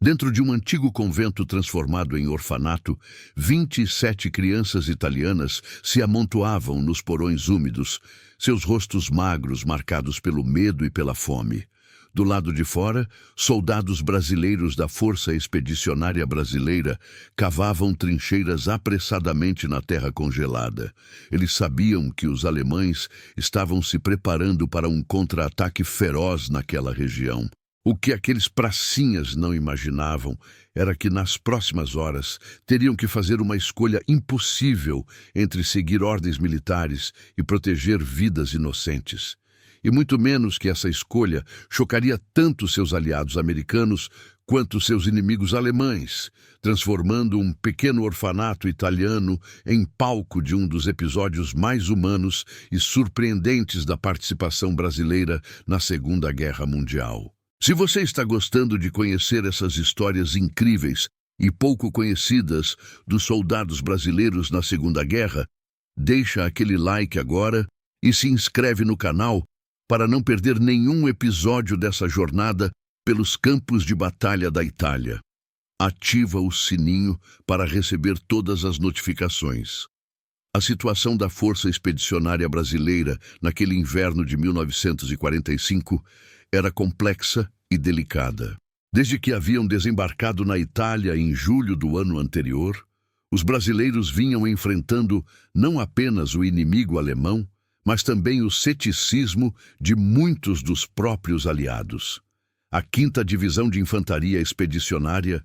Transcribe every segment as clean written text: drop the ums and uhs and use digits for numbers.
Dentro de um antigo convento transformado em orfanato, 27 crianças italianas se amontoavam nos porões úmidos, seus rostos magros marcados pelo medo e pela fome. Do lado de fora, soldados brasileiros da Força Expedicionária Brasileira cavavam trincheiras apressadamente na terra congelada. Eles sabiam que os alemães estavam se preparando para um contra-ataque feroz naquela região. O que aqueles pracinhas não imaginavam era que nas próximas horas teriam que fazer uma escolha impossível entre seguir ordens militares e proteger vidas inocentes. E muito menos que essa escolha chocaria tanto seus aliados americanos quanto seus inimigos alemães, transformando um pequeno orfanato italiano em palco de um dos episódios mais humanos e surpreendentes da participação brasileira na Segunda Guerra Mundial. Se você está gostando de conhecer essas histórias incríveis e pouco conhecidas dos soldados brasileiros na Segunda Guerra, deixa aquele like agora e se inscreve no canal para não perder nenhum episódio dessa jornada pelos campos de batalha da Itália. Ativa o sininho para receber todas as notificações. A situação da Força Expedicionária Brasileira naquele inverno de 1945 era complexa e delicada. Desde que haviam desembarcado na Itália em julho do ano anterior, os brasileiros vinham enfrentando não apenas o inimigo alemão, mas também o ceticismo de muitos dos próprios aliados. A 5ª Divisão de Infantaria Expedicionária,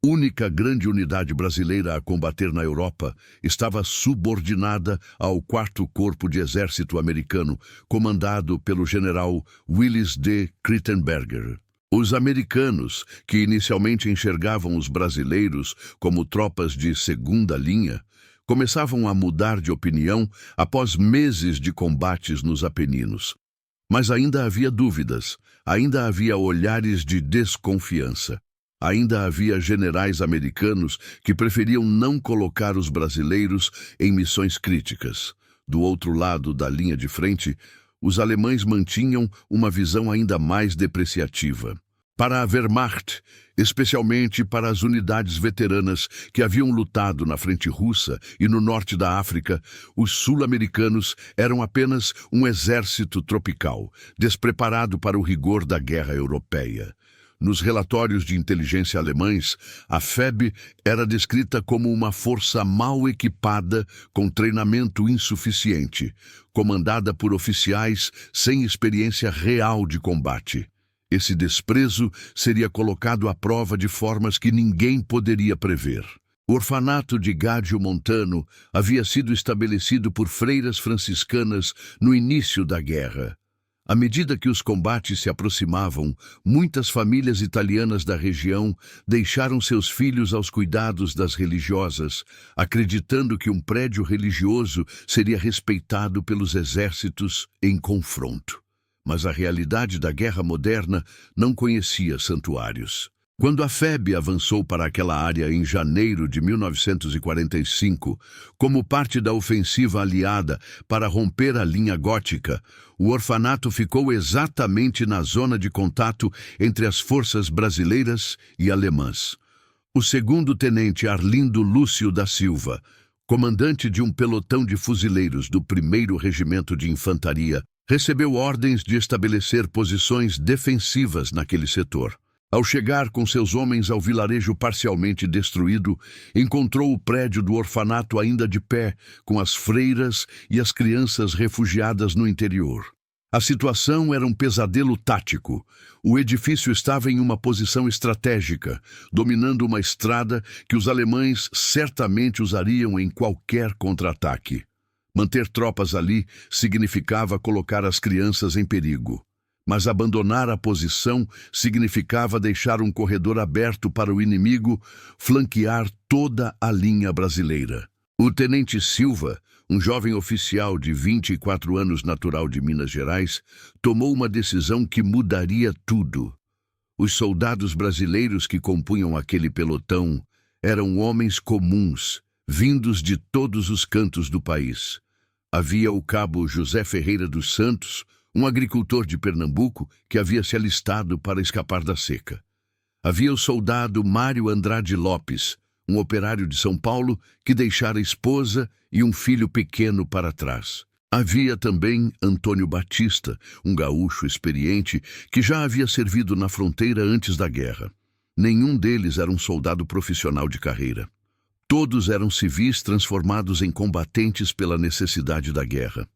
única grande unidade brasileira a combater na Europa, estava subordinada ao 4º Corpo de Exército americano, comandado pelo general Willis D. Krittenberger. Os americanos, que inicialmente enxergavam os brasileiros como tropas de segunda linha, começavam a mudar de opinião após meses de combates nos Apeninos. Mas ainda havia dúvidas, ainda havia olhares de desconfiança. Ainda havia generais americanos que preferiam não colocar os brasileiros em missões críticas. Do outro lado da linha de frente, os alemães mantinham uma visão ainda mais depreciativa. Para a Wehrmacht, especialmente para as unidades veteranas que haviam lutado na frente russa e no norte da África, os sul-americanos eram apenas um exército tropical, despreparado para o rigor da guerra europeia. Nos relatórios de inteligência alemães, a FEB era descrita como uma força mal equipada com treinamento insuficiente, comandada por oficiais sem experiência real de combate. Esse desprezo seria colocado à prova de formas que ninguém poderia prever. O orfanato de Gádio Montano havia sido estabelecido por freiras franciscanas no início da guerra. À medida que os combates se aproximavam, muitas famílias italianas da região deixaram seus filhos aos cuidados das religiosas, acreditando que um prédio religioso seria respeitado pelos exércitos em confronto. Mas a realidade da guerra moderna não conhecia santuários. Quando a FEB avançou para aquela área em janeiro de 1945, como parte da ofensiva aliada para romper a linha gótica, o orfanato ficou exatamente na zona de contato entre as forças brasileiras e alemãs. O 2º tenente Arlindo Lúcio da Silva, comandante de um pelotão de fuzileiros do 1º Regimento de Infantaria, recebeu ordens de estabelecer posições defensivas naquele setor. Ao chegar com seus homens ao vilarejo parcialmente destruído, encontrou o prédio do orfanato ainda de pé, com as freiras e as crianças refugiadas no interior. A situação era um pesadelo tático. O edifício estava em uma posição estratégica, dominando uma estrada que os alemães certamente usariam em qualquer contra-ataque. Manter tropas ali significava colocar as crianças em perigo. Mas abandonar a posição significava deixar um corredor aberto para o inimigo flanquear toda a linha brasileira. O tenente Silva, um jovem oficial de 24 anos natural de Minas Gerais, tomou uma decisão que mudaria tudo. Os soldados brasileiros que compunham aquele pelotão eram homens comuns, vindos de todos os cantos do país. Havia o cabo José Ferreira dos Santos, um agricultor de Pernambuco que havia se alistado para escapar da seca. Havia o soldado Mário Andrade Lopes, um operário de São Paulo que deixara esposa e um filho pequeno para trás. Havia também Antônio Batista, um gaúcho experiente que já havia servido na fronteira antes da guerra. Nenhum deles era um soldado profissional de carreira. Todos eram civis transformados em combatentes pela necessidade da guerra.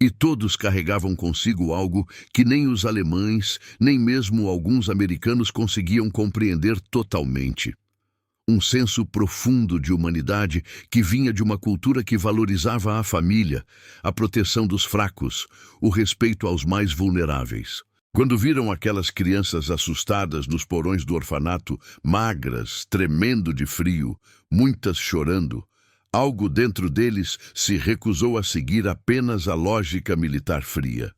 E todos carregavam consigo algo que nem os alemães, nem mesmo alguns americanos conseguiam compreender totalmente. Um senso profundo de humanidade que vinha de uma cultura que valorizava a família, a proteção dos fracos, o respeito aos mais vulneráveis. Quando viram aquelas crianças assustadas nos porões do orfanato, magras, tremendo de frio, muitas chorando, algo dentro deles se recusou a seguir apenas a lógica militar fria.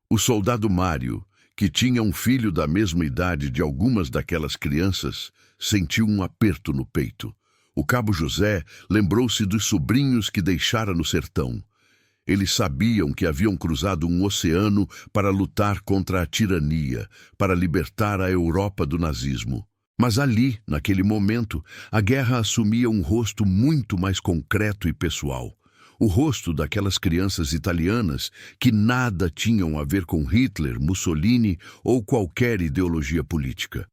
O soldado Mário, que tinha um filho da mesma idade de algumas daquelas crianças, sentiu um aperto no peito. O cabo José lembrou-se dos sobrinhos que deixara no sertão. Eles sabiam que haviam cruzado um oceano para lutar contra a tirania, para libertar a Europa do nazismo. Mas ali, naquele momento, a guerra assumia um rosto muito mais concreto e pessoal. O rosto daquelas crianças italianas que nada tinham a ver com Hitler, Mussolini ou qualquer ideologia política.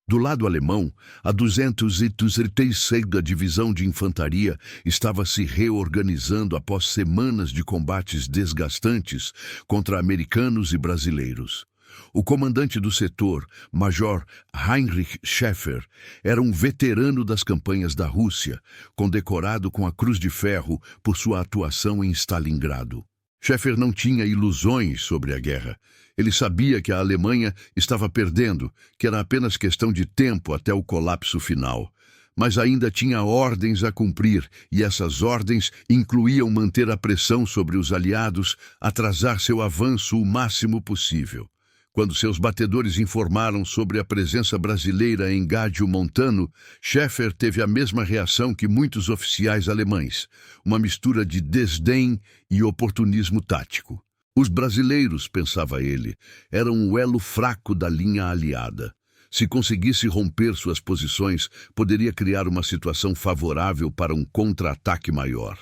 Do lado alemão, a 236ª da Divisão de Infantaria estava se reorganizando após semanas de combates desgastantes contra americanos e brasileiros. O comandante do setor, Major Heinrich Schäfer, era um veterano das campanhas da Rússia, condecorado com a Cruz de Ferro por sua atuação em Stalingrado. Schäfer não tinha ilusões sobre a guerra. Ele sabia que a Alemanha estava perdendo, que era apenas questão de tempo até o colapso final. Mas ainda tinha ordens a cumprir, e essas ordens incluíam manter a pressão sobre os aliados, atrasar seu avanço o máximo possível. Quando seus batedores informaram sobre a presença brasileira em Gádio Montano, Schäfer teve a mesma reação que muitos oficiais alemães, uma mistura de desdém e oportunismo tático. Os brasileiros, pensava ele, eram o elo fraco da linha aliada. Se conseguisse romper suas posições, poderia criar uma situação favorável para um contra-ataque maior.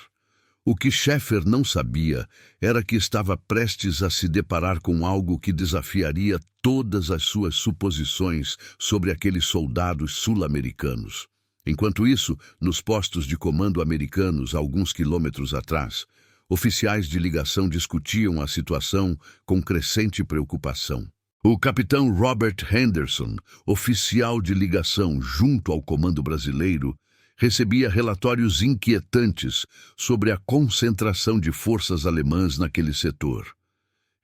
O que Schäfer não sabia era que estava prestes a se deparar com algo que desafiaria todas as suas suposições sobre aqueles soldados sul-americanos. Enquanto isso, nos postos de comando americanos, alguns quilômetros atrás, oficiais de ligação discutiam a situação com crescente preocupação. O capitão Robert Henderson, oficial de ligação junto ao comando brasileiro, recebia relatórios inquietantes sobre a concentração de forças alemãs naquele setor.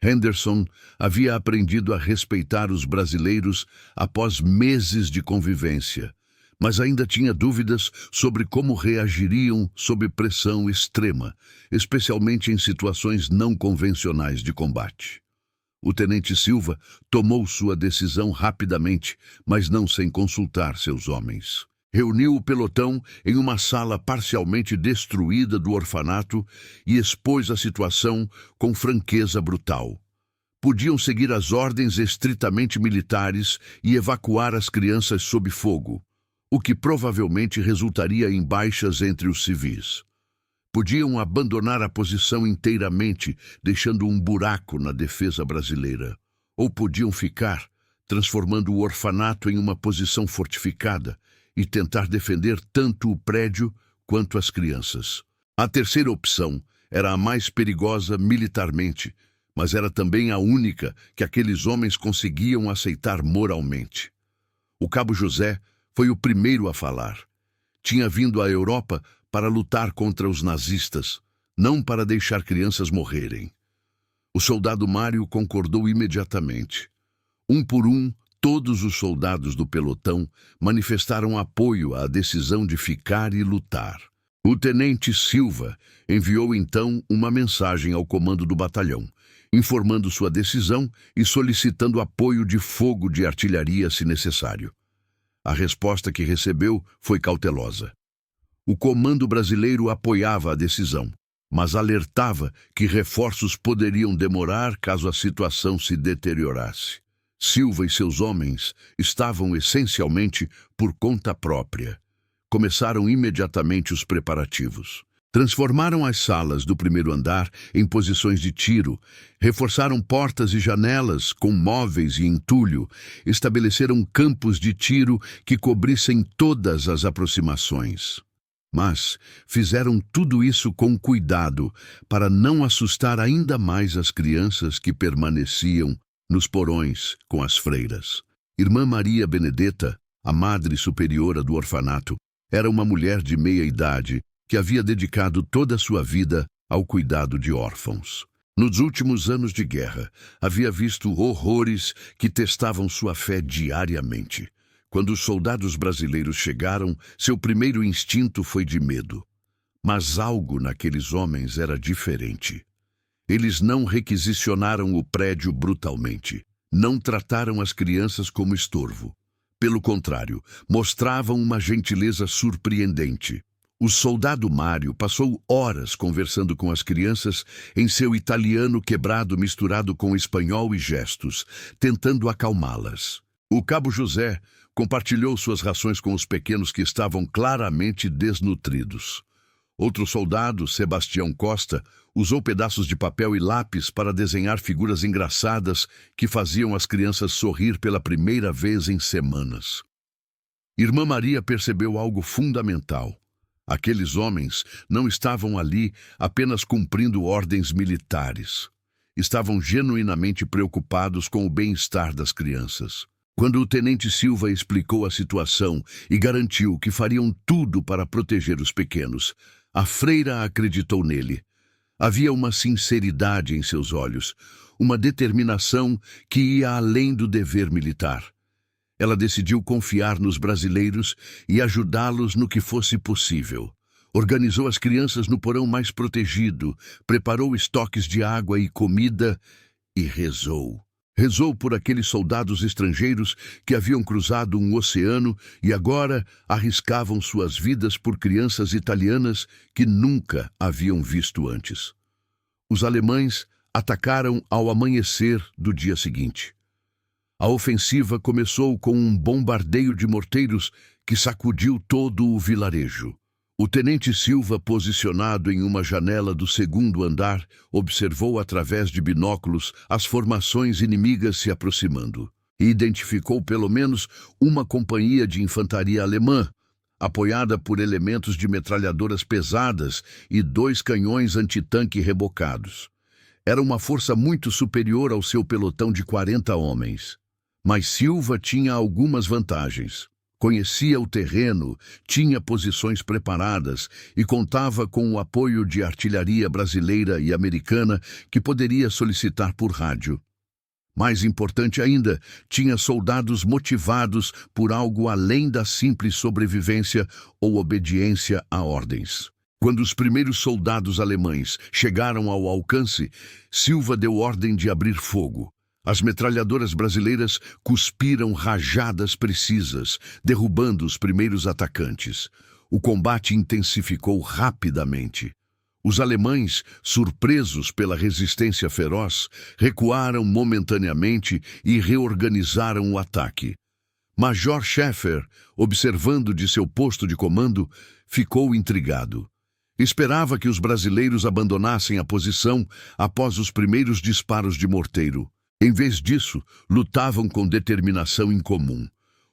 Henderson havia aprendido a respeitar os brasileiros após meses de convivência, mas ainda tinha dúvidas sobre como reagiriam sob pressão extrema, especialmente em situações não convencionais de combate. O tenente Silva tomou sua decisão rapidamente, mas não sem consultar seus homens. Reuniu o pelotão em uma sala parcialmente destruída do orfanato e expôs a situação com franqueza brutal. Podiam seguir as ordens estritamente militares e evacuar as crianças sob fogo, o que provavelmente resultaria em baixas entre os civis. Podiam abandonar a posição inteiramente, deixando um buraco na defesa brasileira. Ou podiam ficar, transformando o orfanato em uma posição fortificada, e tentar defender tanto o prédio quanto as crianças. A terceira opção era a mais perigosa militarmente, mas era também a única que aqueles homens conseguiam aceitar moralmente. O cabo José foi o primeiro a falar. Tinha vindo à Europa para lutar contra os nazistas, não para deixar crianças morrerem. O soldado Mário concordou imediatamente. Um por um, todos os soldados do pelotão manifestaram apoio à decisão de ficar e lutar. O tenente Silva enviou então uma mensagem ao comando do batalhão, informando sua decisão e solicitando apoio de fogo de artilharia se necessário. A resposta que recebeu foi cautelosa. O comando brasileiro apoiava a decisão, mas alertava que reforços poderiam demorar caso a situação se deteriorasse. Silva e seus homens estavam essencialmente por conta própria. Começaram imediatamente os preparativos. Transformaram as salas do primeiro andar em posições de tiro, reforçaram portas e janelas com móveis e entulho, estabeleceram campos de tiro que cobrissem todas as aproximações. Mas fizeram tudo isso com cuidado para não assustar ainda mais as crianças que permaneciam nos porões com as freiras. Irmã Maria Benedetta, a madre superiora do orfanato, era uma mulher de meia idade que havia dedicado toda a sua vida ao cuidado de órfãos. Nos últimos anos de guerra, havia visto horrores que testavam sua fé diariamente. Quando os soldados brasileiros chegaram, seu primeiro instinto foi de medo. Mas algo naqueles homens era diferente. Eles não requisicionaram o prédio brutalmente. Não trataram as crianças como estorvo. Pelo contrário, mostravam uma gentileza surpreendente. O soldado Mário passou horas conversando com as crianças em seu italiano quebrado misturado com espanhol e gestos, tentando acalmá-las. O cabo José compartilhou suas rações com os pequenos que estavam claramente desnutridos. Outro soldado, Sebastião Costa, usou pedaços de papel e lápis para desenhar figuras engraçadas que faziam as crianças sorrir pela primeira vez em semanas. Irmã Maria percebeu algo fundamental. Aqueles homens não estavam ali apenas cumprindo ordens militares. Estavam genuinamente preocupados com o bem-estar das crianças. Quando o tenente Silva explicou a situação e garantiu que fariam tudo para proteger os pequenos, a freira acreditou nele. Havia uma sinceridade em seus olhos, uma determinação que ia além do dever militar. Ela decidiu confiar nos brasileiros e ajudá-los no que fosse possível. Organizou as crianças no porão mais protegido, preparou estoques de água e comida e rezou. Rezou por aqueles soldados estrangeiros que haviam cruzado um oceano e agora arriscavam suas vidas por crianças italianas que nunca haviam visto antes. Os alemães atacaram ao amanhecer do dia seguinte. A ofensiva começou com um bombardeio de morteiros que sacudiu todo o vilarejo. O tenente Silva, posicionado em uma janela do segundo andar, observou através de binóculos as formações inimigas se aproximando e identificou pelo menos uma companhia de infantaria alemã, apoiada por elementos de metralhadoras pesadas e 2 canhões antitanque rebocados. Era uma força muito superior ao seu pelotão de 40 homens. Mas Silva tinha algumas vantagens. Conhecia o terreno, tinha posições preparadas e contava com o apoio de artilharia brasileira e americana que poderia solicitar por rádio. Mais importante ainda, tinha soldados motivados por algo além da simples sobrevivência ou obediência a ordens. Quando os primeiros soldados alemães chegaram ao alcance, Silva deu ordem de abrir fogo. As metralhadoras brasileiras cuspiram rajadas precisas, derrubando os primeiros atacantes. O combate intensificou rapidamente. Os alemães, surpresos pela resistência feroz, recuaram momentaneamente e reorganizaram o ataque. Major Schäfer, observando de seu posto de comando, ficou intrigado. Esperava que os brasileiros abandonassem a posição após os primeiros disparos de morteiro. Em vez disso, lutavam com determinação incomum.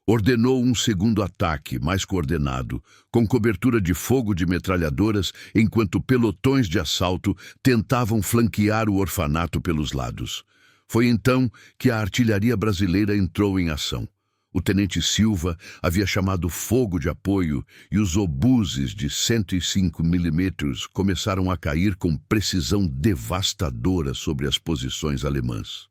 Ordenou um segundo ataque, mais coordenado, com cobertura de fogo de metralhadoras, enquanto pelotões de assalto tentavam flanquear o orfanato pelos lados. Foi então que a artilharia brasileira entrou em ação. O tenente Silva havia chamado fogo de apoio e os obuses de 105 milímetros começaram a cair com precisão devastadora sobre as posições alemãs.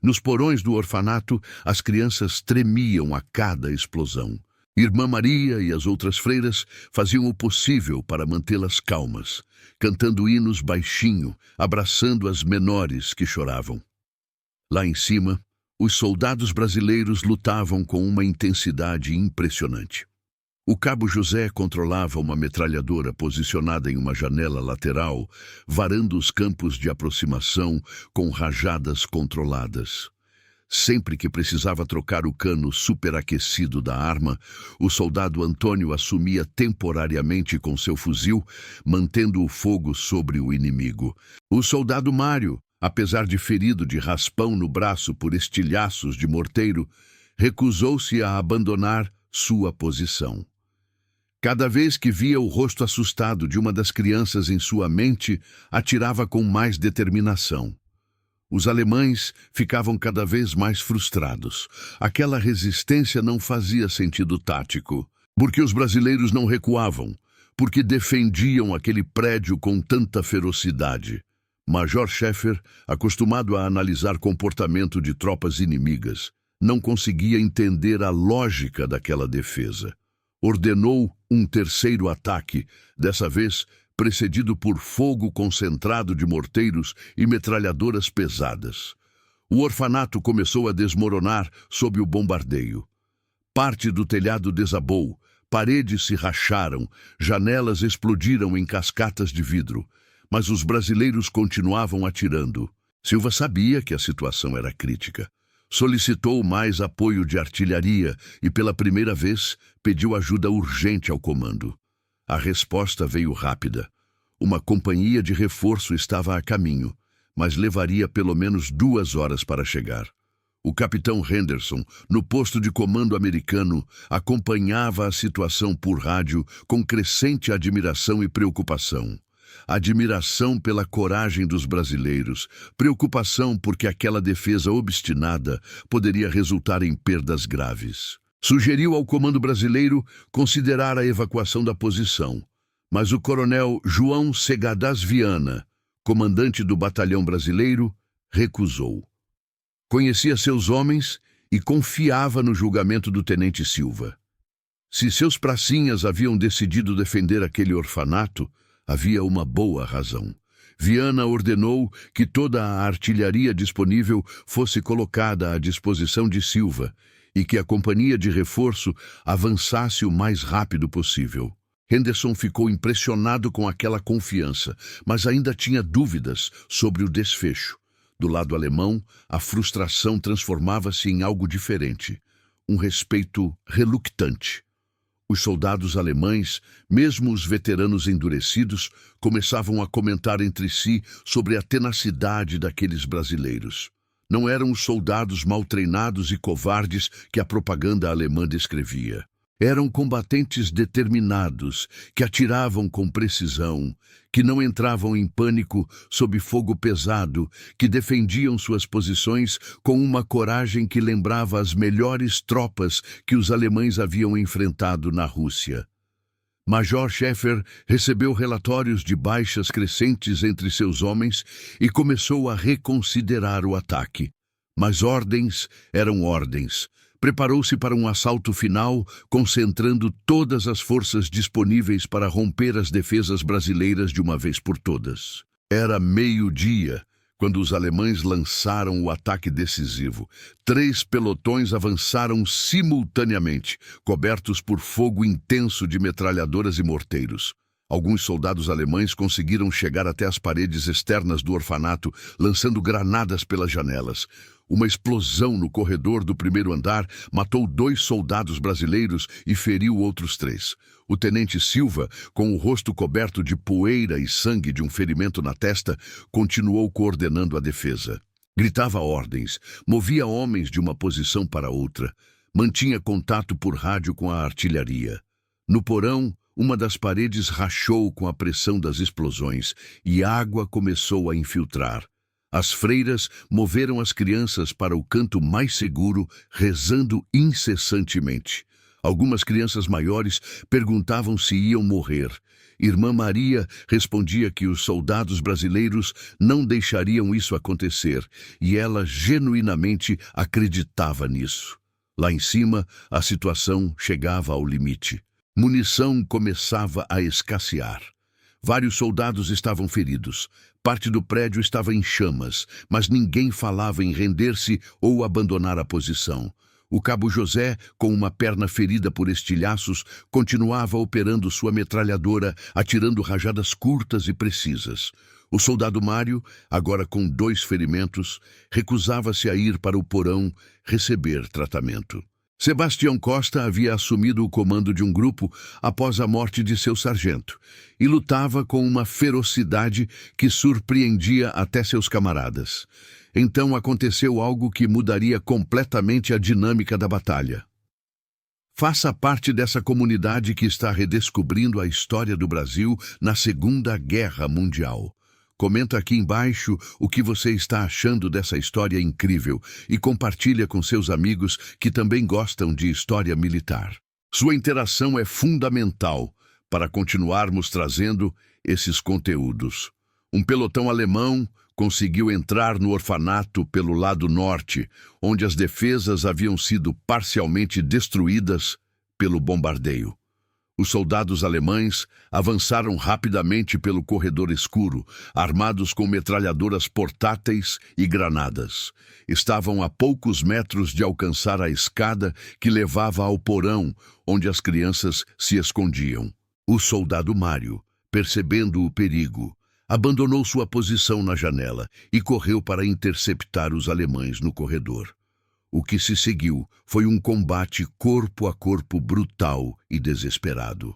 Nos porões do orfanato, as crianças tremiam a cada explosão. Irmã Maria e as outras freiras faziam o possível para mantê-las calmas, cantando hinos baixinho, abraçando as menores que choravam. Lá em cima, os soldados brasileiros lutavam com uma intensidade impressionante. O cabo José controlava uma metralhadora posicionada em uma janela lateral, varando os campos de aproximação com rajadas controladas. Sempre que precisava trocar o cano superaquecido da arma, o soldado Antônio assumia temporariamente com seu fuzil, mantendo o fogo sobre o inimigo. O soldado Mário, apesar de ferido de raspão no braço por estilhaços de morteiro, recusou-se a abandonar sua posição. Cada vez que via o rosto assustado de uma das crianças em sua mente, atirava com mais determinação. Os alemães ficavam cada vez mais frustrados. Aquela resistência não fazia sentido tático. Porque os brasileiros não recuavam? Porque defendiam aquele prédio com tanta ferocidade? Major Scheffer, acostumado a analisar comportamento de tropas inimigas, não conseguia entender a lógica daquela defesa. Ordenou um terceiro ataque, dessa vez precedido por fogo concentrado de morteiros e metralhadoras pesadas. O orfanato começou a desmoronar sob o bombardeio. Parte do telhado desabou, paredes se racharam, janelas explodiram em cascatas de vidro, mas os brasileiros continuavam atirando. Silva sabia que a situação era crítica. Solicitou mais apoio de artilharia e, pela primeira vez, pediu ajuda urgente ao comando. A resposta veio rápida. Uma companhia de reforço estava a caminho, mas levaria pelo menos 2 horas para chegar. O capitão Henderson, no posto de comando americano, acompanhava a situação por rádio com crescente admiração e preocupação. Admiração pela coragem dos brasileiros, preocupação porque aquela defesa obstinada poderia resultar em perdas graves. Sugeriu ao comando brasileiro considerar a evacuação da posição, mas o coronel João Segadas Viana, comandante do batalhão brasileiro, recusou. Conhecia seus homens e confiava no julgamento do tenente Silva. Se seus pracinhas haviam decidido defender aquele orfanato, havia uma boa razão. Viana ordenou que toda a artilharia disponível fosse colocada à disposição de Silva e que a companhia de reforço avançasse o mais rápido possível. Henderson ficou impressionado com aquela confiança, mas ainda tinha dúvidas sobre o desfecho. Do lado alemão, a frustração transformava-se em algo diferente, um respeito reluctante. Os soldados alemães, mesmo os veteranos endurecidos, começavam a comentar entre si sobre a tenacidade daqueles brasileiros. Não eram os soldados mal treinados e covardes que a propaganda alemã descrevia. Eram combatentes determinados, que atiravam com precisão, que não entravam em pânico sob fogo pesado, que defendiam suas posições com uma coragem que lembrava as melhores tropas que os alemães haviam enfrentado na Rússia. Major Scheffer recebeu relatórios de baixas crescentes entre seus homens e começou a reconsiderar o ataque. Mas ordens eram ordens. Preparou-se para um assalto final, concentrando todas as forças disponíveis para romper as defesas brasileiras de uma vez por todas. Era meio-dia, quando os alemães lançaram o ataque decisivo. 3 pelotões avançaram simultaneamente, cobertos por fogo intenso de metralhadoras e morteiros. Alguns soldados alemães conseguiram chegar até as paredes externas do orfanato, lançando granadas pelas janelas. Uma explosão no corredor do primeiro andar matou 2 soldados brasileiros e feriu outros 3. O tenente Silva, com o rosto coberto de poeira e sangue de um ferimento na testa, continuou coordenando a defesa. Gritava ordens, movia homens de uma posição para outra, mantinha contato por rádio com a artilharia. No porão, uma das paredes rachou com a pressão das explosões e água começou a infiltrar. As freiras moveram as crianças para o canto mais seguro, rezando incessantemente. Algumas crianças maiores perguntavam se iam morrer. Irmã Maria respondia que os soldados brasileiros não deixariam isso acontecer, e ela genuinamente acreditava nisso. Lá em cima, a situação chegava ao limite. Munição começava a escassear. Vários soldados estavam feridos. Parte do prédio estava em chamas, mas ninguém falava em render-se ou abandonar a posição. O cabo José, com uma perna ferida por estilhaços, continuava operando sua metralhadora, atirando rajadas curtas e precisas. O soldado Mário, agora com 2 ferimentos, recusava-se a ir para o porão receber tratamento. Sebastião Costa havia assumido o comando de um grupo após a morte de seu sargento e lutava com uma ferocidade que surpreendia até seus camaradas. Então aconteceu algo que mudaria completamente a dinâmica da batalha. Faça parte dessa comunidade que está redescobrindo a história do Brasil na Segunda Guerra Mundial. Comenta aqui embaixo o que você está achando dessa história incrível e compartilha com seus amigos que também gostam de história militar. Sua interação é fundamental para continuarmos trazendo esses conteúdos. Um pelotão alemão conseguiu entrar no orfanato pelo lado norte, onde as defesas haviam sido parcialmente destruídas pelo bombardeio. Os soldados alemães avançaram rapidamente pelo corredor escuro, armados com metralhadoras portáteis e granadas. Estavam a poucos metros de alcançar a escada que levava ao porão, onde as crianças se escondiam. O soldado Mário, percebendo o perigo, abandonou sua posição na janela e correu para interceptar os alemães no corredor. O que se seguiu foi um combate corpo a corpo brutal e desesperado.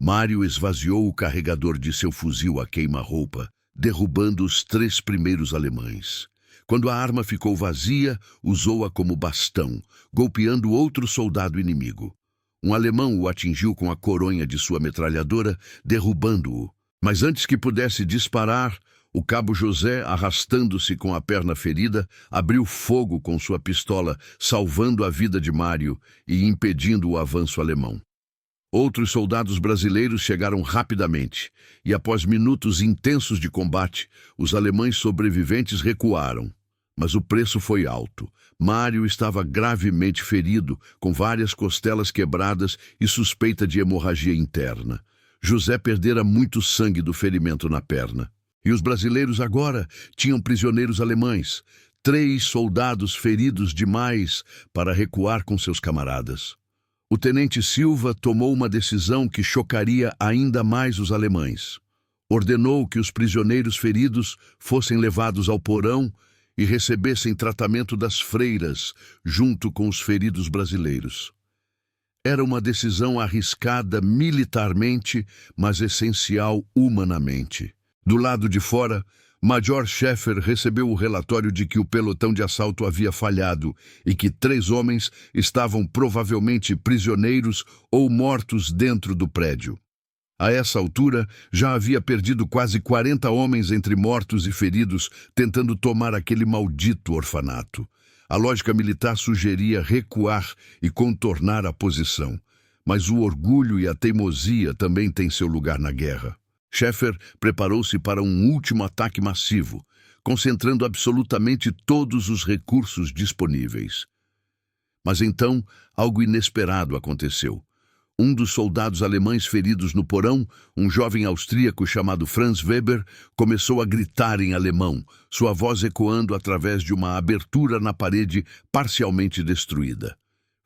Mário esvaziou o carregador de seu fuzil a queima-roupa, derrubando os 3 primeiros alemães. Quando a arma ficou vazia, usou-a como bastão, golpeando outro soldado inimigo. Um alemão o atingiu com a coronha de sua metralhadora, derrubando-o. Mas antes que pudesse disparar, o cabo José, arrastando-se com a perna ferida, abriu fogo com sua pistola, salvando a vida de Mário e impedindo o avanço alemão. Outros soldados brasileiros chegaram rapidamente, e após minutos intensos de combate, os alemães sobreviventes recuaram. Mas o preço foi alto. Mário estava gravemente ferido, com várias costelas quebradas e suspeita de hemorragia interna. José perdera muito sangue do ferimento na perna. E os brasileiros agora tinham prisioneiros alemães, 3 soldados feridos demais para recuar com seus camaradas. O tenente Silva tomou uma decisão que chocaria ainda mais os alemães. Ordenou que os prisioneiros feridos fossem levados ao porão e recebessem tratamento das freiras, junto com os feridos brasileiros. Era uma decisão arriscada militarmente, mas essencial humanamente. Do lado de fora, Major Scheffer recebeu o relatório de que o pelotão de assalto havia falhado e que 3 homens estavam provavelmente prisioneiros ou mortos dentro do prédio. A essa altura, já havia perdido quase 40 homens entre mortos e feridos tentando tomar aquele maldito orfanato. A lógica militar sugeria recuar e contornar a posição, mas o orgulho e a teimosia também têm seu lugar na guerra. Scheffer preparou-se para um último ataque massivo, concentrando absolutamente todos os recursos disponíveis. Mas então, algo inesperado aconteceu. Um dos soldados alemães feridos no porão, um jovem austríaco chamado Franz Weber, começou a gritar em alemão, sua voz ecoando através de uma abertura na parede parcialmente destruída.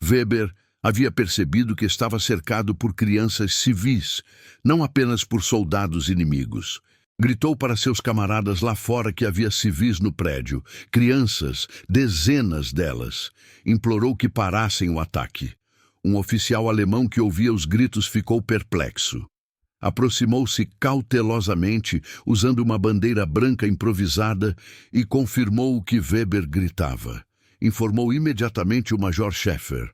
Weber havia percebido que estava cercado por crianças civis, não apenas por soldados inimigos. Gritou para seus camaradas lá fora que havia civis no prédio, crianças, dezenas delas. Implorou que parassem o ataque. Um oficial alemão que ouvia os gritos ficou perplexo. Aproximou-se cautelosamente, usando uma bandeira branca improvisada, e confirmou o que Weber gritava. Informou imediatamente o Major Scheffer.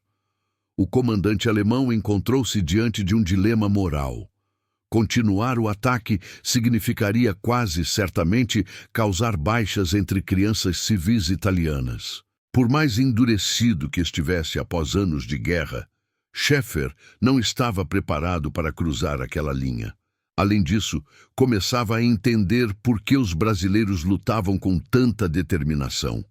O comandante alemão encontrou-se diante de um dilema moral. Continuar o ataque significaria quase certamente causar baixas entre crianças civis italianas. Por mais endurecido que estivesse após anos de guerra, Scheffer não estava preparado para cruzar aquela linha. Além disso, começava a entender por que os brasileiros lutavam com tanta determinação.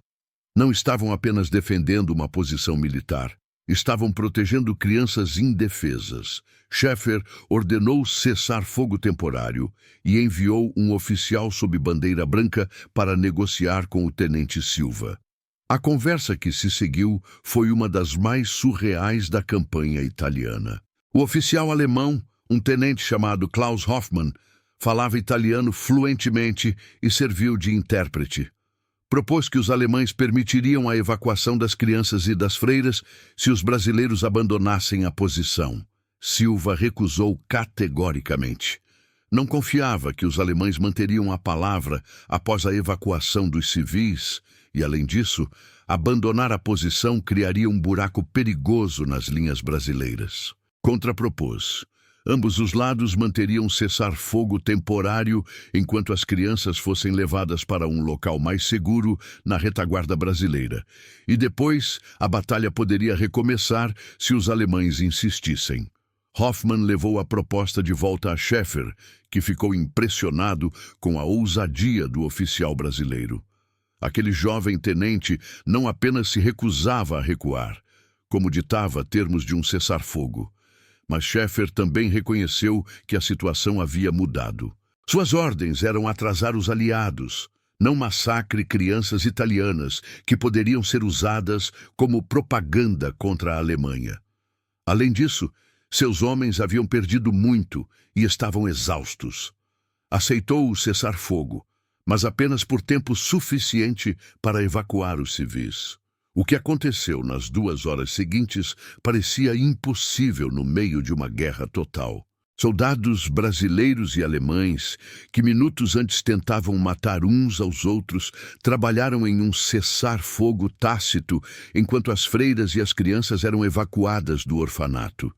Não estavam apenas defendendo uma posição militar. Estavam protegendo crianças indefesas. Scheffer ordenou cessar fogo temporário e enviou um oficial sob bandeira branca para negociar com o tenente Silva. A conversa que se seguiu foi uma das mais surreais da campanha italiana. O oficial alemão, um tenente chamado Klaus Hoffmann, Falava italiano fluentemente e serviu de intérprete. Propôs que os alemães permitiriam a evacuação das crianças e das freiras se os brasileiros abandonassem a posição. Silva recusou categoricamente. Não confiava que os alemães manteriam a palavra após a evacuação dos civis e, além disso, abandonar a posição criaria um buraco perigoso nas linhas brasileiras. Contrapropôs. Ambos os lados manteriam cessar-fogo temporário enquanto as crianças fossem levadas para um local mais seguro na retaguarda brasileira. E depois, a batalha poderia recomeçar se os alemães insistissem. Hoffmann levou a proposta de volta a Schäfer, que ficou impressionado com a ousadia do oficial brasileiro. Aquele jovem tenente não apenas se recusava a recuar, como ditava termos de um cessar-fogo. Mas Schäfer também reconheceu que a situação havia mudado. Suas ordens eram atrasar os aliados, não massacre crianças italianas que poderiam ser usadas como propaganda contra a Alemanha. Além disso, seus homens haviam perdido muito e estavam exaustos. Aceitou o cessar-fogo, mas apenas por tempo suficiente para evacuar os civis. O que aconteceu nas 2 horas seguintes parecia impossível no meio de uma guerra total. Soldados brasileiros e alemães, que minutos antes tentavam matar uns aos outros, trabalharam em um cessar-fogo tácito enquanto as freiras e as crianças eram evacuadas do orfanato.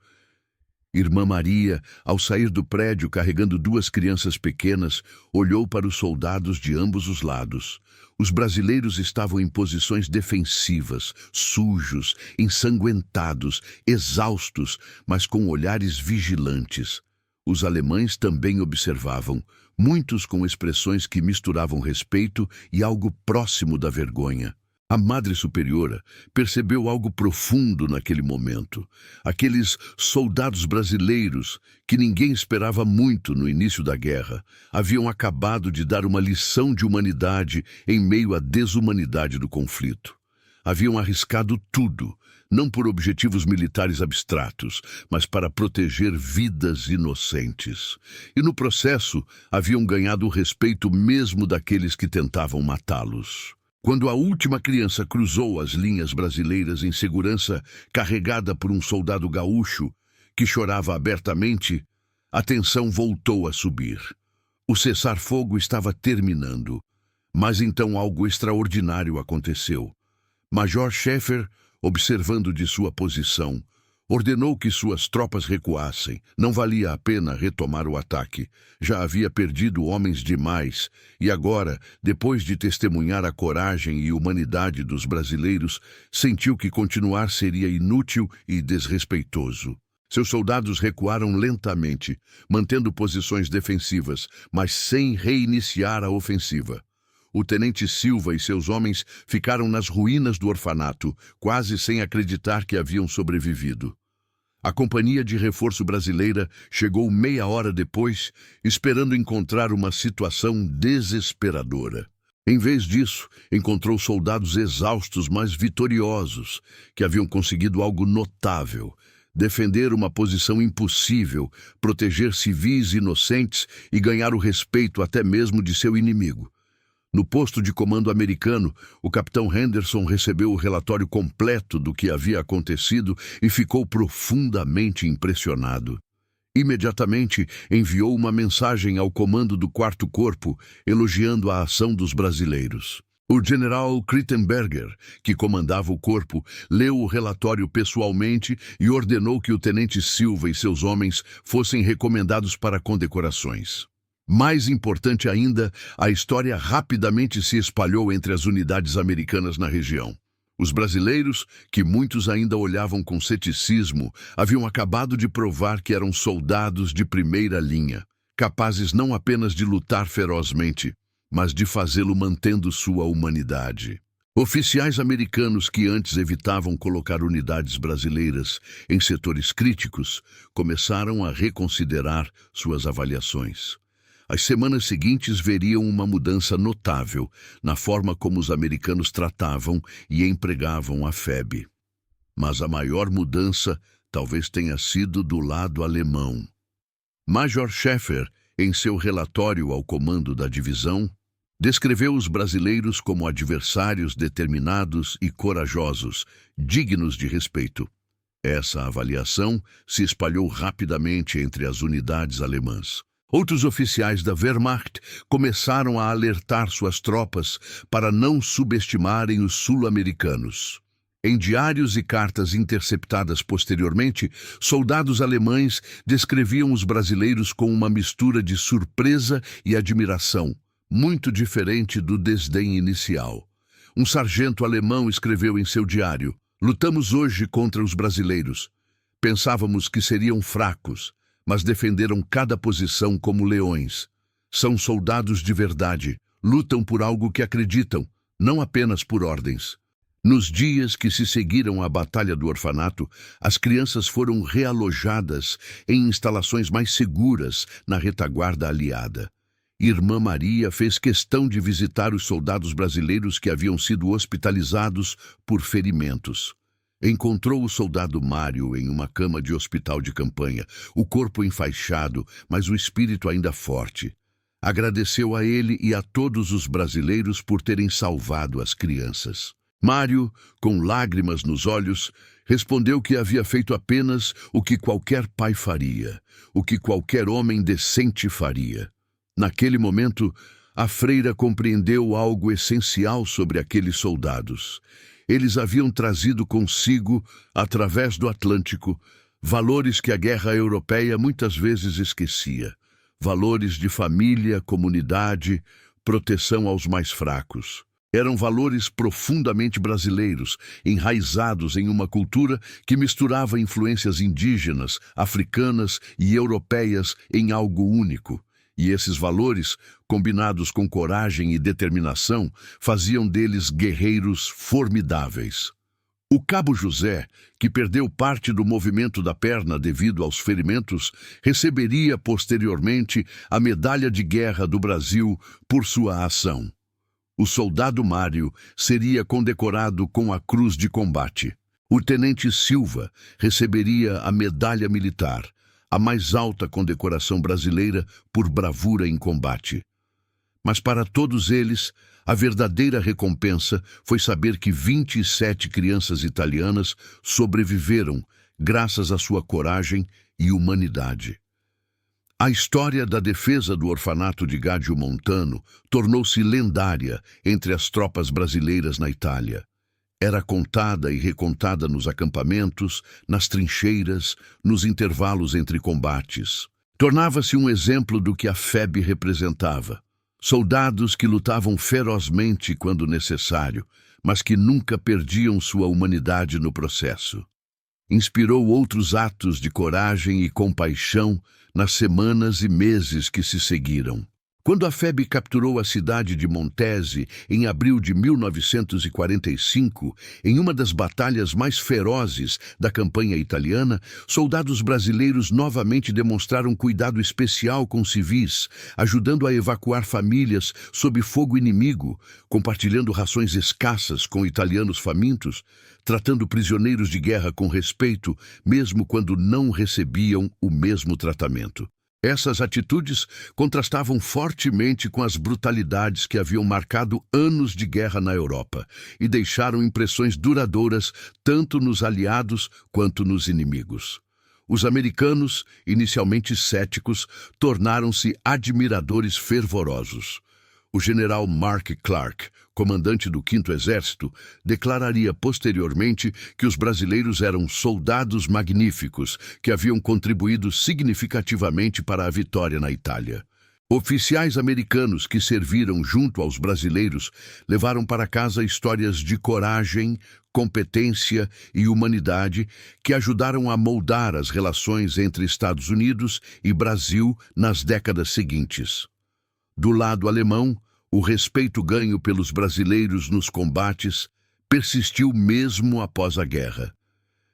Irmã Maria, ao sair do prédio carregando 2 crianças pequenas, olhou para os soldados de ambos os lados. Os brasileiros estavam em posições defensivas, sujos, ensanguentados, exaustos, mas com olhares vigilantes. Os alemães também observavam, muitos com expressões que misturavam respeito e algo próximo da vergonha. A Madre Superiora percebeu algo profundo naquele momento. Aqueles soldados brasileiros, que ninguém esperava muito no início da guerra, haviam acabado de dar uma lição de humanidade em meio à desumanidade do conflito. Haviam arriscado tudo, não por objetivos militares abstratos, mas para proteger vidas inocentes. E no processo, haviam ganhado o respeito mesmo daqueles que tentavam matá-los. Quando a última criança cruzou as linhas brasileiras em segurança, carregada por um soldado gaúcho que chorava abertamente, a tensão voltou a subir. O cessar-fogo estava terminando, mas então algo extraordinário aconteceu. Major Schäfer, observando de sua posição, ordenou que suas tropas recuassem. Não valia a pena retomar o ataque. Já havia perdido homens demais e agora, depois de testemunhar a coragem e humanidade dos brasileiros, sentiu que continuar seria inútil e desrespeitoso. Seus soldados recuaram lentamente, mantendo posições defensivas, mas sem reiniciar a ofensiva. O tenente Silva e seus homens ficaram nas ruínas do orfanato, quase sem acreditar que haviam sobrevivido. A companhia de reforço brasileira chegou meia hora depois, esperando encontrar uma situação desesperadora. Em vez disso, encontrou soldados exaustos, mas vitoriosos, que haviam conseguido algo notável: defender uma posição impossível, proteger civis inocentes e ganhar o respeito até mesmo de seu inimigo. No posto de comando americano, o capitão Henderson recebeu o relatório completo do que havia acontecido e ficou profundamente impressionado. Imediatamente enviou uma mensagem ao comando do 4º Corpo, elogiando a ação dos brasileiros. O general Krittenberger, que comandava o corpo, leu o relatório pessoalmente e ordenou que o tenente Silva e seus homens fossem recomendados para condecorações. Mais importante ainda, a história rapidamente se espalhou entre as unidades americanas na região. Os brasileiros, que muitos ainda olhavam com ceticismo, haviam acabado de provar que eram soldados de primeira linha, capazes não apenas de lutar ferozmente, mas de fazê-lo mantendo sua humanidade. Oficiais americanos que antes evitavam colocar unidades brasileiras em setores críticos começaram a reconsiderar suas avaliações. As semanas seguintes veriam uma mudança notável na forma como os americanos tratavam e empregavam a FEB. Mas a maior mudança talvez tenha sido do lado alemão. Major Schäfer em seu relatório ao comando da divisão, descreveu os brasileiros como adversários determinados e corajosos, dignos de respeito. Essa avaliação se espalhou rapidamente entre as unidades alemãs. Outros oficiais da Wehrmacht começaram a alertar suas tropas para não subestimarem os sul-americanos. Em diários e cartas interceptadas posteriormente, soldados alemães descreviam os brasileiros com uma mistura de surpresa e admiração, muito diferente do desdém inicial. Um sargento alemão escreveu em seu diário: "Lutamos hoje contra os brasileiros. Pensávamos que seriam fracos, mas defenderam cada posição como leões. São soldados de verdade, lutam por algo que acreditam, não apenas por ordens." Nos dias que se seguiram à Batalha do Orfanato, as crianças foram realojadas em instalações mais seguras na retaguarda aliada. Irmã Maria fez questão de visitar os soldados brasileiros que haviam sido hospitalizados por ferimentos. Encontrou o soldado Mário em uma cama de hospital de campanha, o corpo enfaixado, mas o espírito ainda forte. Agradeceu a ele e a todos os brasileiros por terem salvado as crianças. Mário, com lágrimas nos olhos, respondeu que havia feito apenas o que qualquer pai faria, o que qualquer homem decente faria. Naquele momento, a freira compreendeu algo essencial sobre aqueles soldados. Eles haviam trazido consigo, através do Atlântico, valores que a guerra europeia muitas vezes esquecia. Valores de família, comunidade, proteção aos mais fracos. Eram valores profundamente brasileiros, enraizados em uma cultura que misturava influências indígenas, africanas e europeias em algo único. E esses valores, combinados com coragem e determinação, faziam deles guerreiros formidáveis. O Cabo José, que perdeu parte do movimento da perna devido aos ferimentos, receberia posteriormente a Medalha de Guerra do Brasil por sua ação. O soldado Mário seria condecorado com a Cruz de Combate. O tenente Silva receberia a Medalha Militar, a mais alta condecoração brasileira por bravura em combate. Mas para todos eles, a verdadeira recompensa foi saber que 27 crianças italianas sobreviveram graças à sua coragem e humanidade. A história da defesa do orfanato de Gaggio Montano tornou-se lendária entre as tropas brasileiras na Itália. Era contada e recontada nos acampamentos, nas trincheiras, nos intervalos entre combates. Tornava-se um exemplo do que a FEB representava. Soldados que lutavam ferozmente quando necessário, mas que nunca perdiam sua humanidade no processo. Inspirou outros atos de coragem e compaixão nas semanas e meses que se seguiram. Quando a FEB capturou a cidade de Montese em abril de 1945, em uma das batalhas mais ferozes da campanha italiana, soldados brasileiros novamente demonstraram cuidado especial com civis, ajudando a evacuar famílias sob fogo inimigo, compartilhando rações escassas com italianos famintos, tratando prisioneiros de guerra com respeito, mesmo quando não recebiam o mesmo tratamento. Essas atitudes contrastavam fortemente com as brutalidades que haviam marcado anos de guerra na Europa e deixaram impressões duradouras tanto nos aliados quanto nos inimigos. Os americanos, inicialmente céticos, tornaram-se admiradores fervorosos. O general Mark Clark, comandante do 5º Exército, declararia posteriormente que os brasileiros eram soldados magníficos que haviam contribuído significativamente para a vitória na Itália. Oficiais americanos que serviram junto aos brasileiros levaram para casa histórias de coragem, competência e humanidade que ajudaram a moldar as relações entre Estados Unidos e Brasil nas décadas seguintes. Do lado alemão, o respeito ganho pelos brasileiros nos combates persistiu mesmo após a guerra.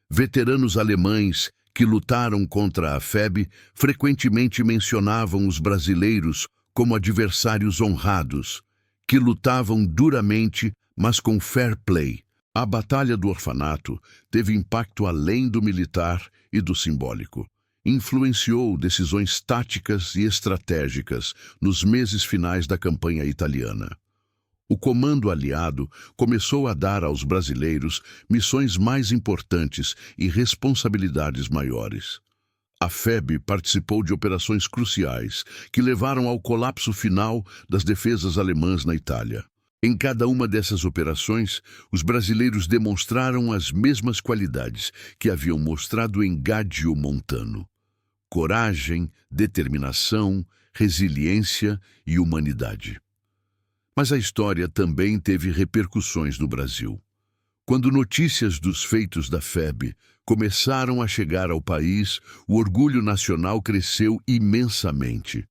Veteranos alemães que lutaram contra a FEB frequentemente mencionavam os brasileiros como adversários honrados, que lutavam duramente, mas com fair play. A Batalha do Orfanato teve impacto além do militar e do simbólico. influenciou decisões táticas e estratégicas nos meses finais da campanha italiana. O comando aliado começou a dar aos brasileiros missões mais importantes e responsabilidades maiores. A FEB participou de operações cruciais que levaram ao colapso final das defesas alemãs na Itália. Em cada uma dessas operações, os brasileiros demonstraram as mesmas qualidades que haviam mostrado em Gádeo Montano: coragem, determinação, resiliência e humanidade. Mas a história também teve repercussões no Brasil. Quando notícias dos feitos da FEB começaram a chegar ao país, o orgulho nacional cresceu imensamente.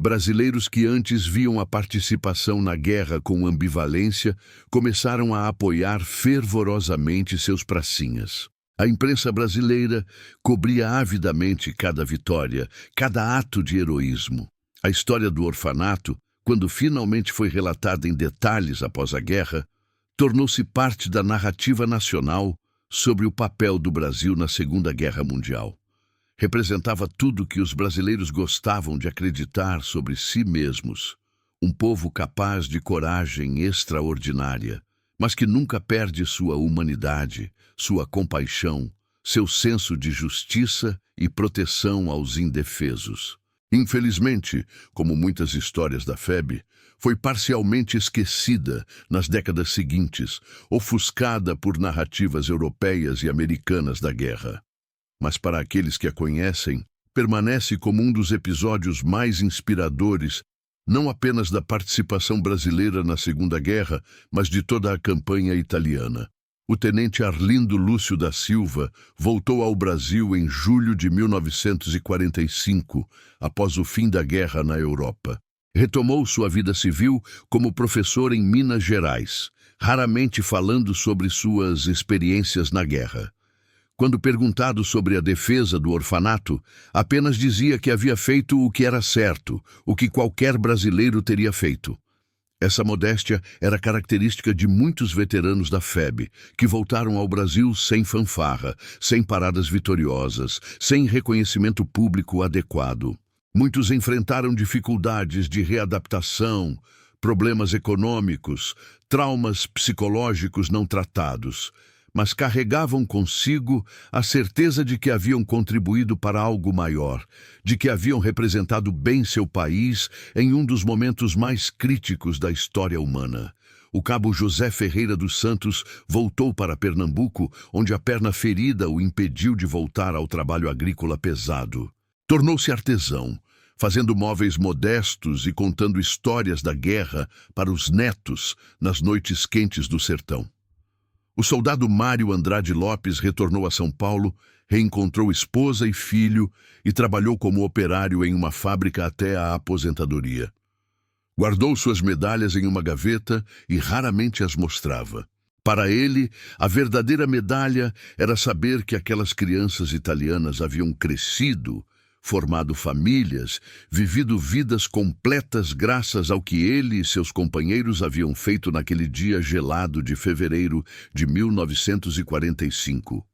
Brasileiros que antes viam a participação na guerra com ambivalência começaram a apoiar fervorosamente seus pracinhas. A imprensa brasileira cobria avidamente cada vitória, cada ato de heroísmo. A história do orfanato, quando finalmente foi relatada em detalhes após a guerra, tornou-se parte da narrativa nacional sobre o papel do Brasil na Segunda Guerra Mundial. Representava tudo que os brasileiros gostavam de acreditar sobre si mesmos: um povo capaz de coragem extraordinária, mas que nunca perde sua humanidade, sua compaixão, seu senso de justiça e proteção aos indefesos. Infelizmente, como muitas histórias da FEB, foi parcialmente esquecida nas décadas seguintes, ofuscada por narrativas europeias e americanas da guerra. Mas para aqueles que a conhecem, permanece como um dos episódios mais inspiradores, não apenas da participação brasileira na Segunda Guerra, mas de toda a campanha italiana. O tenente Arlindo Lúcio da Silva voltou ao Brasil em julho de 1945, após o fim da guerra na Europa. Retomou sua vida civil como professor em Minas Gerais, raramente falando sobre suas experiências na guerra. Quando perguntado sobre a defesa do orfanato, apenas dizia que havia feito o que era certo, o que qualquer brasileiro teria feito. Essa modéstia era característica de muitos veteranos da FEB, que voltaram ao Brasil sem fanfarra, sem paradas vitoriosas, sem reconhecimento público adequado. Muitos enfrentaram dificuldades de readaptação, problemas econômicos, traumas psicológicos não tratados, mas carregavam consigo a certeza de que haviam contribuído para algo maior, de que haviam representado bem seu país em um dos momentos mais críticos da história humana. O cabo José Ferreira dos Santos voltou para Pernambuco, onde a perna ferida o impediu de voltar ao trabalho agrícola pesado. Tornou-se artesão, fazendo móveis modestos e contando histórias da guerra para os netos nas noites quentes do sertão. O soldado Mário Andrade Lopes retornou a São Paulo, reencontrou esposa e filho e trabalhou como operário em uma fábrica até a aposentadoria. Guardou suas medalhas em uma gaveta e raramente as mostrava. Para ele, a verdadeira medalha era saber que aquelas crianças italianas haviam crescido, formado famílias, vivido vidas completas graças ao que ele e seus companheiros haviam feito naquele dia gelado de fevereiro de 1945.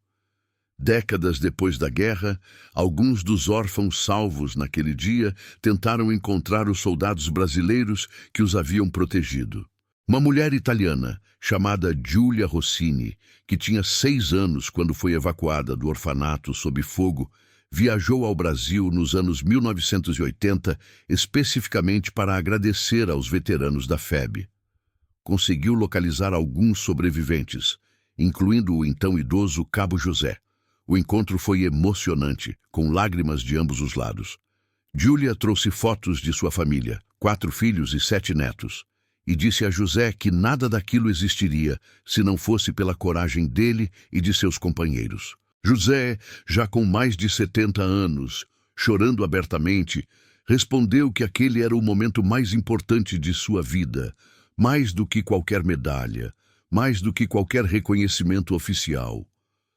Décadas depois da guerra, alguns dos órfãos salvos naquele dia tentaram encontrar os soldados brasileiros que os haviam protegido. Uma mulher italiana, chamada Giulia Rossini, que tinha 6 anos quando foi evacuada do orfanato sob fogo, viajou ao Brasil nos anos 1980, especificamente para agradecer aos veteranos da FEB. Conseguiu localizar alguns sobreviventes, incluindo o então idoso Cabo José. O encontro foi emocionante, com lágrimas de ambos os lados. Giulia trouxe fotos de sua família, 4 filhos e 7 netos, e disse a José que nada daquilo existiria se não fosse pela coragem dele e de seus companheiros. José, já com mais de 70 anos, chorando abertamente, respondeu que aquele era o momento mais importante de sua vida, mais do que qualquer medalha, mais do que qualquer reconhecimento oficial.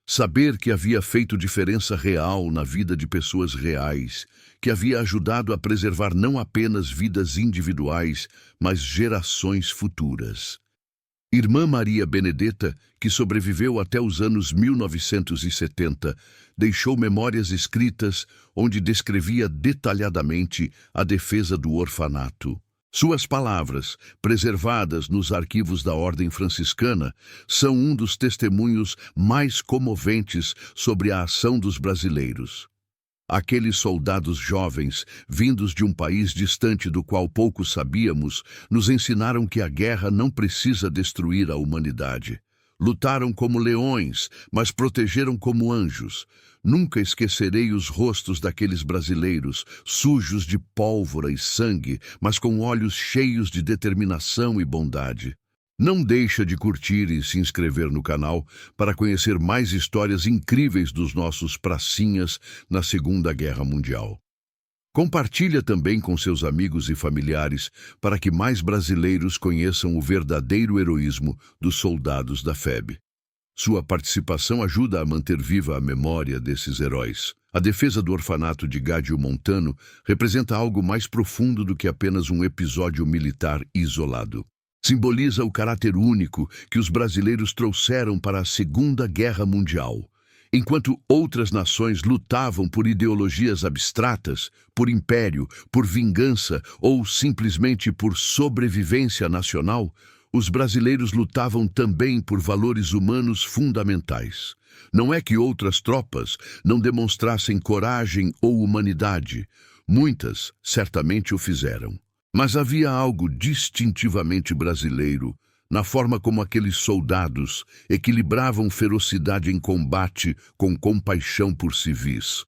Saber que havia feito diferença real na vida de pessoas reais, que havia ajudado a preservar não apenas vidas individuais, mas gerações futuras. Irmã Maria Benedetta, que sobreviveu até os anos 1970, deixou memórias escritas onde descrevia detalhadamente a defesa do orfanato. Suas palavras, preservadas nos arquivos da Ordem Franciscana, são um dos testemunhos mais comoventes sobre a ação dos brasileiros. Aqueles soldados jovens, vindos de um país distante do qual pouco sabíamos, nos ensinaram que a guerra não precisa destruir a humanidade. Lutaram como leões, mas protegeram como anjos. Nunca esquecerei os rostos daqueles brasileiros, sujos de pólvora e sangue, mas com olhos cheios de determinação e bondade. Não deixa de curtir e se inscrever no canal para conhecer mais histórias incríveis dos nossos pracinhas na Segunda Guerra Mundial. Compartilha também com seus amigos e familiares para que mais brasileiros conheçam o verdadeiro heroísmo dos soldados da FEB. Sua participação ajuda a manter viva a memória desses heróis. A defesa do orfanato de Gádio Montano representa algo mais profundo do que apenas um episódio militar isolado. Simboliza o caráter único que os brasileiros trouxeram para a Segunda Guerra Mundial. Enquanto outras nações lutavam por ideologias abstratas, por império, por vingança ou simplesmente por sobrevivência nacional, os brasileiros lutavam também por valores humanos fundamentais. Não é que outras tropas não demonstrassem coragem ou humanidade. Muitas certamente o fizeram. Mas havia algo distintivamente brasileiro na forma como aqueles soldados equilibravam ferocidade em combate com compaixão por civis,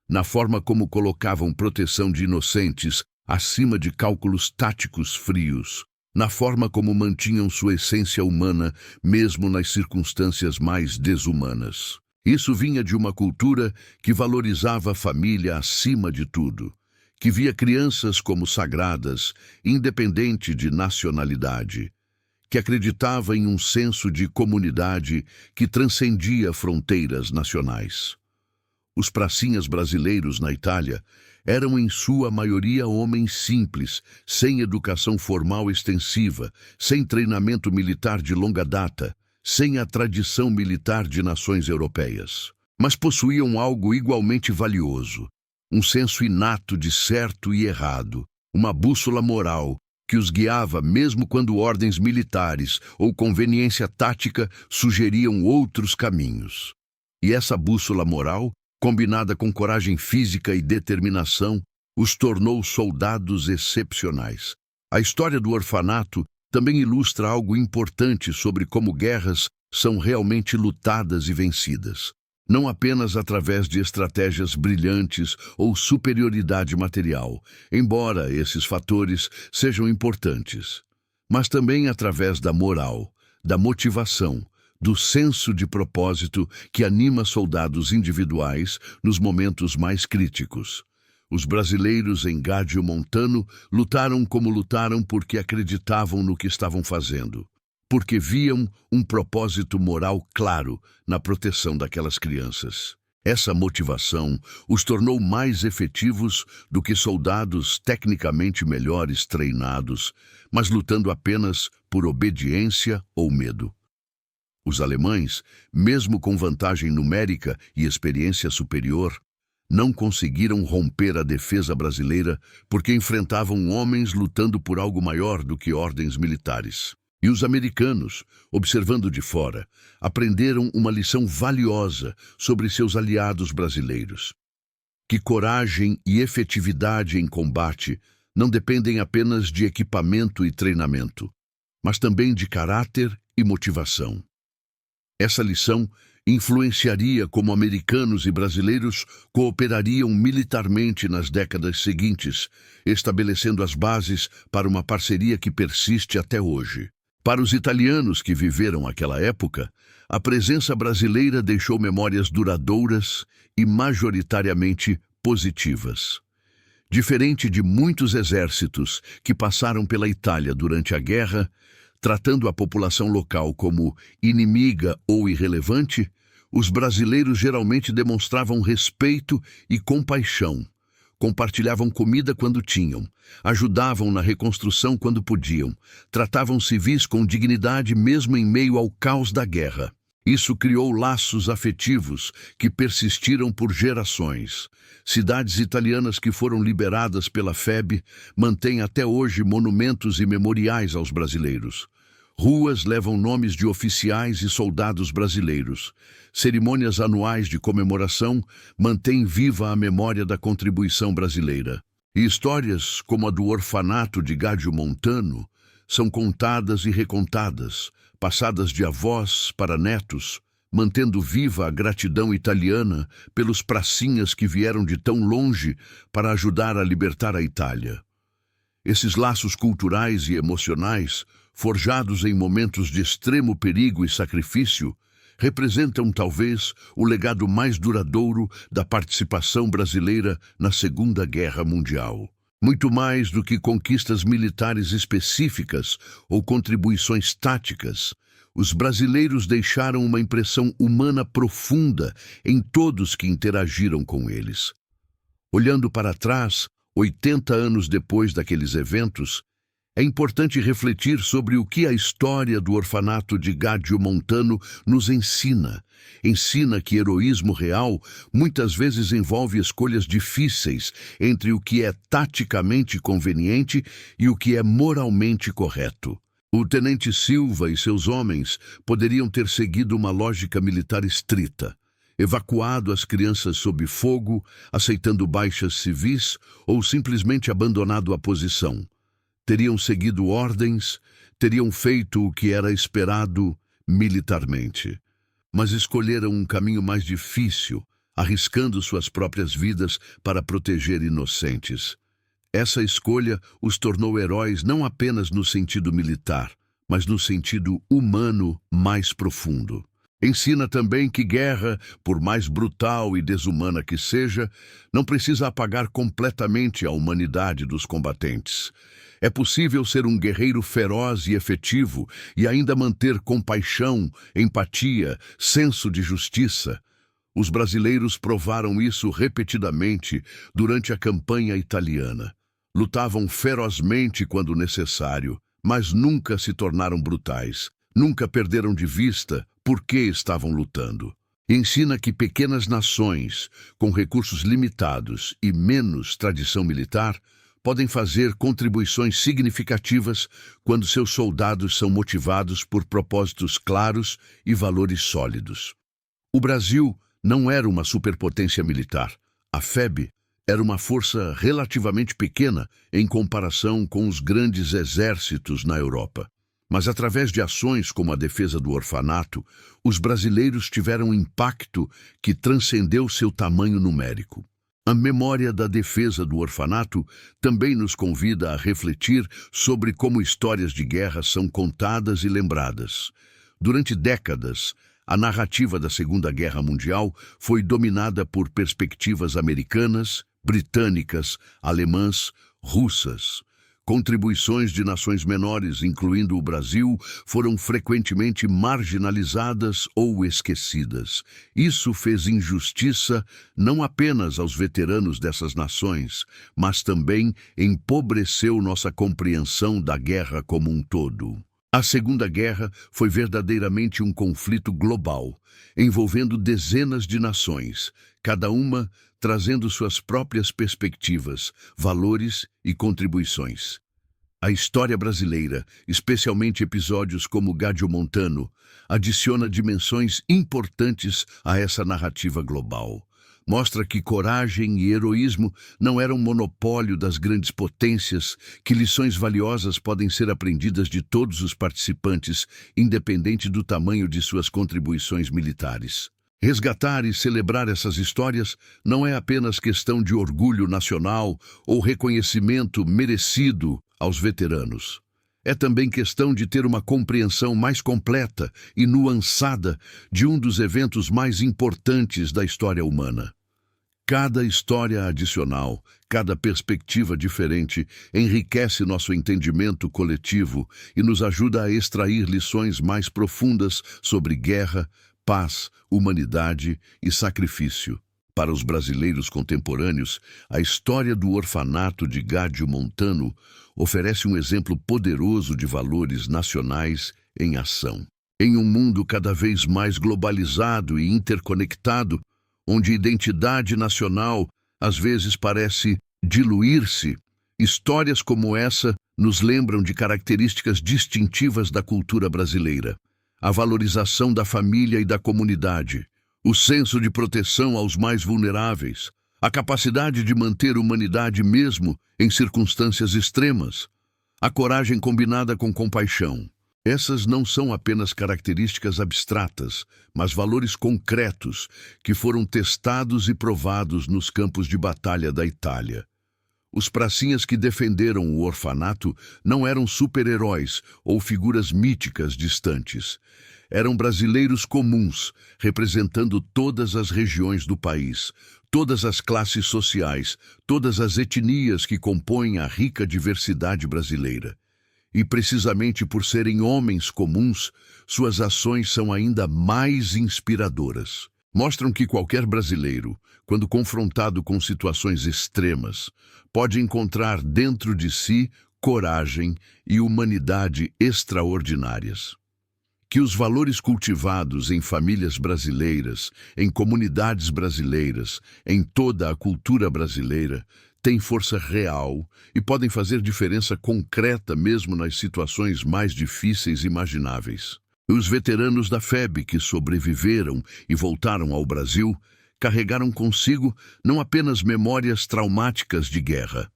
na forma como colocavam proteção de inocentes acima de cálculos táticos frios, na forma como mantinham sua essência humana mesmo nas circunstâncias mais desumanas. Isso vinha de uma cultura que valorizava a família acima de tudo, que via crianças como sagradas, independente de nacionalidade, que acreditava em um senso de comunidade que transcendia fronteiras nacionais. Os pracinhas brasileiros na Itália eram em sua maioria homens simples, sem educação formal extensiva, sem treinamento militar de longa data, sem a tradição militar de nações europeias. Mas possuíam algo igualmente valioso, um senso inato de certo e errado, uma bússola moral que os guiava mesmo quando ordens militares ou conveniência tática sugeriam outros caminhos. E essa bússola moral, combinada com coragem física e determinação, os tornou soldados excepcionais. A história do orfanato também ilustra algo importante sobre como guerras são realmente lutadas e vencidas. Não apenas através de estratégias brilhantes ou superioridade material, embora esses fatores sejam importantes, mas também através da moral, da motivação, do senso de propósito que anima soldados individuais nos momentos mais críticos. Os brasileiros em Gádio Montano lutaram como lutaram porque acreditavam no que estavam fazendo, porque viam um propósito moral claro na proteção daquelas crianças. Essa motivação os tornou mais efetivos do que soldados tecnicamente melhores treinados, mas lutando apenas por obediência ou medo. Os alemães, mesmo com vantagem numérica e experiência superior, não conseguiram romper a defesa brasileira porque enfrentavam homens lutando por algo maior do que ordens militares. E os americanos, observando de fora, aprenderam uma lição valiosa sobre seus aliados brasileiros. Que coragem e efetividade em combate não dependem apenas de equipamento e treinamento, mas também de caráter e motivação. Essa lição influenciaria como americanos e brasileiros cooperariam militarmente nas décadas seguintes, estabelecendo as bases para uma parceria que persiste até hoje. Para os italianos que viveram aquela época, a presença brasileira deixou memórias duradouras e majoritariamente positivas. Diferente de muitos exércitos que passaram pela Itália durante a guerra, tratando a população local como inimiga ou irrelevante, os brasileiros geralmente demonstravam respeito e compaixão, compartilhavam comida quando tinham, ajudavam na reconstrução quando podiam, tratavam civis com dignidade mesmo em meio ao caos da guerra. Isso criou laços afetivos que persistiram por gerações. Cidades italianas que foram liberadas pela FEB mantêm até hoje monumentos e memoriais aos brasileiros. Ruas levam nomes de oficiais e soldados brasileiros. Cerimônias anuais de comemoração mantêm viva a memória da contribuição brasileira. E histórias como a do orfanato de Gaggio Montano são contadas e recontadas, passadas de avós para netos, mantendo viva a gratidão italiana pelos pracinhas que vieram de tão longe para ajudar a libertar a Itália. Esses laços culturais e emocionais, forjados em momentos de extremo perigo e sacrifício, representam talvez o legado mais duradouro da participação brasileira na Segunda Guerra Mundial. Muito mais do que conquistas militares específicas ou contribuições táticas, os brasileiros deixaram uma impressão humana profunda em todos que interagiram com eles. Olhando para trás, 80 anos depois daqueles eventos, é importante refletir sobre o que a história do orfanato de Gaggio Montano nos ensina. Ensina que heroísmo real muitas vezes envolve escolhas difíceis entre o que é taticamente conveniente e o que é moralmente correto. O tenente Silva e seus homens poderiam ter seguido uma lógica militar estrita, evacuado as crianças sob fogo, aceitando baixas civis ou simplesmente abandonado a posição. Teriam seguido ordens, teriam feito o que era esperado militarmente. Mas escolheram um caminho mais difícil, arriscando suas próprias vidas para proteger inocentes. Essa escolha os tornou heróis não apenas no sentido militar, mas no sentido humano mais profundo. Ensina também que guerra, por mais brutal e desumana que seja, não precisa apagar completamente a humanidade dos combatentes. É possível ser um guerreiro feroz e efetivo e ainda manter compaixão, empatia, senso de justiça. Os brasileiros provaram isso repetidamente durante a campanha italiana. Lutavam ferozmente quando necessário, mas nunca se tornaram brutais. Nunca perderam de vista por que estavam lutando. Ensina que pequenas nações, com recursos limitados e menos tradição militar, podem fazer contribuições significativas quando seus soldados são motivados por propósitos claros e valores sólidos. O Brasil não era uma superpotência militar. A FEB era uma força relativamente pequena em comparação com os grandes exércitos na Europa. Mas através de ações como a defesa do orfanato, os brasileiros tiveram um impacto que transcendeu seu tamanho numérico. A memória da defesa do orfanato também nos convida a refletir sobre como histórias de guerra são contadas e lembradas. Durante décadas, a narrativa da Segunda Guerra Mundial foi dominada por perspectivas americanas, britânicas, alemãs, russas. Contribuições de nações menores, incluindo o Brasil, foram frequentemente marginalizadas ou esquecidas. Isso fez injustiça não apenas aos veteranos dessas nações, mas também empobreceu nossa compreensão da guerra como um todo. A Segunda Guerra foi verdadeiramente um conflito global, envolvendo dezenas de nações, cada uma trazendo suas próprias perspectivas, valores e contribuições. A história brasileira, especialmente episódios como Gaggio Montano, adiciona dimensões importantes a essa narrativa global. Mostra que coragem e heroísmo não eram monopólio das grandes potências, que lições valiosas podem ser aprendidas de todos os participantes, independente do tamanho de suas contribuições militares. Resgatar e celebrar essas histórias não é apenas questão de orgulho nacional ou reconhecimento merecido aos veteranos. É também questão de ter uma compreensão mais completa e nuançada de um dos eventos mais importantes da história humana. Cada história adicional, cada perspectiva diferente, enriquece nosso entendimento coletivo e nos ajuda a extrair lições mais profundas sobre guerra, paz, humanidade e sacrifício. Para os brasileiros contemporâneos, a história do orfanato de Gádio Montano oferece um exemplo poderoso de valores nacionais em ação. Em um mundo cada vez mais globalizado e interconectado, onde a identidade nacional às vezes parece diluir-se, histórias como essa nos lembram de características distintivas da cultura brasileira: a valorização da família e da comunidade, o senso de proteção aos mais vulneráveis, a capacidade de manter a humanidade mesmo em circunstâncias extremas, a coragem combinada com compaixão. Essas não são apenas características abstratas, mas valores concretos que foram testados e provados nos campos de batalha da Itália. Os pracinhas que defenderam o orfanato não eram super-heróis ou figuras míticas distantes. Eram brasileiros comuns, representando todas as regiões do país, todas as classes sociais, todas as etnias que compõem a rica diversidade brasileira. E precisamente por serem homens comuns, suas ações são ainda mais inspiradoras. Mostram que qualquer brasileiro, quando confrontado com situações extremas, pode encontrar dentro de si coragem e humanidade extraordinárias. Que os valores cultivados em famílias brasileiras, em comunidades brasileiras, em toda a cultura brasileira, têm força real e podem fazer diferença concreta mesmo nas situações mais difíceis imagináveis. Os veteranos da FEB que sobreviveram e voltaram ao Brasil carregaram consigo não apenas memórias traumáticas de guerra,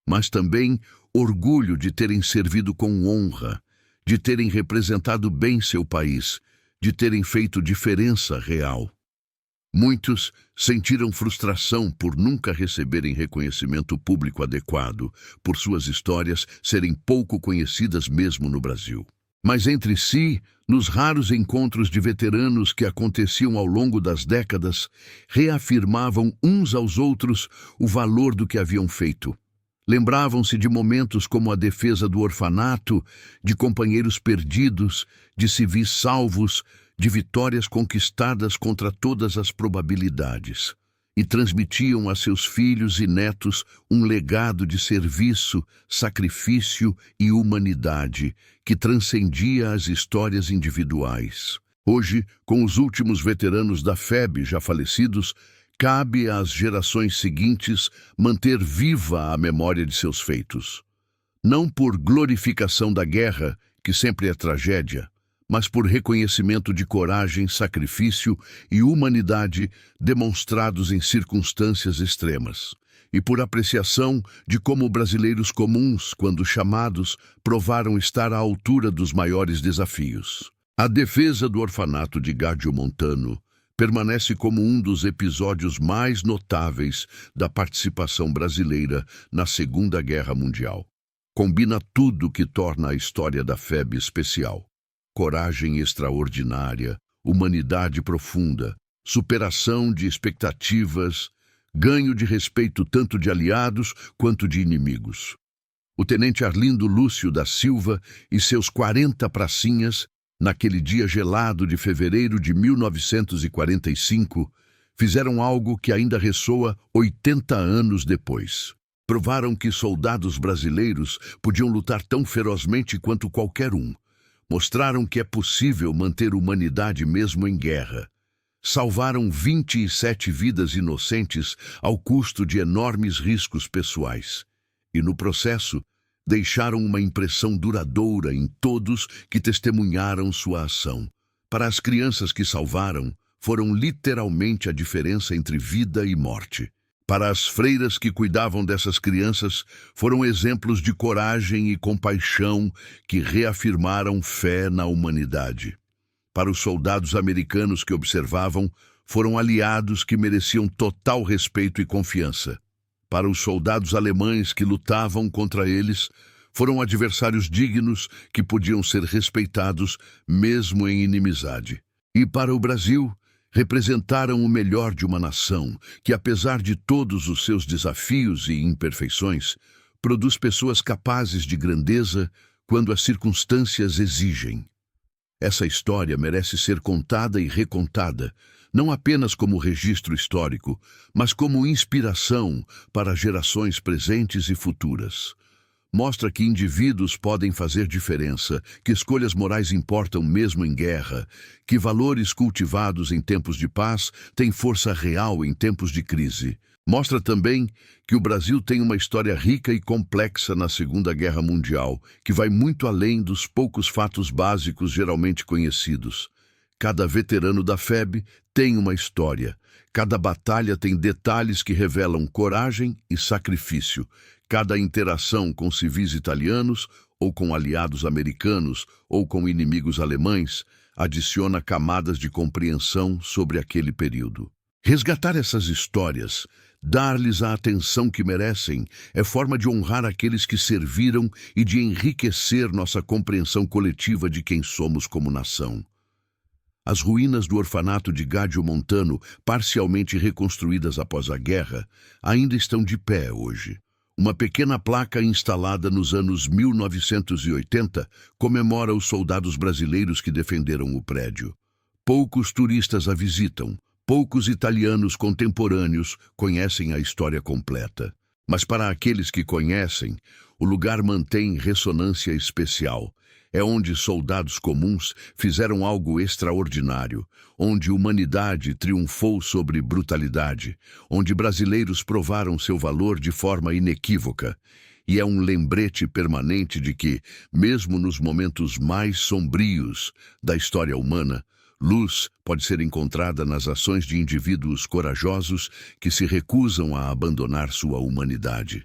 mas também orgulho de terem servido com honra, de terem representado bem seu país, de terem feito diferença real. Muitos sentiram frustração por nunca receberem reconhecimento público adequado, por suas histórias serem pouco conhecidas mesmo no Brasil. Mas entre si, nos raros encontros de veteranos que aconteciam ao longo das décadas, reafirmavam uns aos outros o valor do que haviam feito. Lembravam-se de momentos como a defesa do orfanato, de companheiros perdidos, de civis salvos, de vitórias conquistadas contra todas as probabilidades, e transmitiam a seus filhos e netos um legado de serviço, sacrifício e humanidade que transcendia as histórias individuais. Hoje, com os últimos veteranos da FEB já falecidos, cabe às gerações seguintes manter viva a memória de seus feitos. Não por glorificação da guerra, que sempre é tragédia, mas por reconhecimento de coragem, sacrifício e humanidade demonstrados em circunstâncias extremas, e por apreciação de como brasileiros comuns, quando chamados, provaram estar à altura dos maiores desafios. A defesa do orfanato de Gádio Montano permanece como um dos episódios mais notáveis da participação brasileira na Segunda Guerra Mundial. Combina tudo que torna a história da FEB especial: coragem extraordinária, humanidade profunda, superação de expectativas, ganho de respeito tanto de aliados quanto de inimigos. O tenente Arlindo Lúcio da Silva e seus 40 pracinhas, naquele dia gelado de fevereiro de 1945, fizeram algo que ainda ressoa 80 anos depois. Provaram que soldados brasileiros podiam lutar tão ferozmente quanto qualquer um. Mostraram que é possível manter humanidade mesmo em guerra. Salvaram 27 vidas inocentes ao custo de enormes riscos pessoais. E, no processo, deixaram uma impressão duradoura em todos que testemunharam sua ação. Para as crianças que salvaram, foram literalmente a diferença entre vida e morte. Para as freiras que cuidavam dessas crianças, foram exemplos de coragem e compaixão que reafirmaram fé na humanidade. Para os soldados americanos que observavam, foram aliados que mereciam total respeito e confiança. Para os soldados alemães que lutavam contra eles, foram adversários dignos que podiam ser respeitados mesmo em inimizade. E para o Brasil, representaram o melhor de uma nação que, apesar de todos os seus desafios e imperfeições, produz pessoas capazes de grandeza quando as circunstâncias exigem. Essa história merece ser contada e recontada, não apenas como registro histórico, mas como inspiração para gerações presentes e futuras. Mostra que indivíduos podem fazer diferença, que escolhas morais importam mesmo em guerra, que valores cultivados em tempos de paz têm força real em tempos de crise. Mostra também que o Brasil tem uma história rica e complexa na Segunda Guerra Mundial, que vai muito além dos poucos fatos básicos geralmente conhecidos. Cada veterano da FEB tem uma história. Cada batalha tem detalhes que revelam coragem e sacrifício. Cada interação com civis italianos, ou com aliados americanos, ou com inimigos alemães, adiciona camadas de compreensão sobre aquele período. Resgatar essas histórias, dar-lhes a atenção que merecem, é forma de honrar aqueles que serviram e de enriquecer nossa compreensão coletiva de quem somos como nação. As ruínas do orfanato de Gádio Montano, parcialmente reconstruídas após a guerra, ainda estão de pé hoje. Uma pequena placa instalada nos anos 1980 comemora os soldados brasileiros que defenderam o prédio. Poucos turistas a visitam, poucos italianos contemporâneos conhecem a história completa. Mas para aqueles que conhecem, o lugar mantém ressonância especial. É onde soldados comuns fizeram algo extraordinário, onde humanidade triunfou sobre brutalidade, onde brasileiros provaram seu valor de forma inequívoca. E é um lembrete permanente de que, mesmo nos momentos mais sombrios da história humana, luz pode ser encontrada nas ações de indivíduos corajosos que se recusam a abandonar sua humanidade.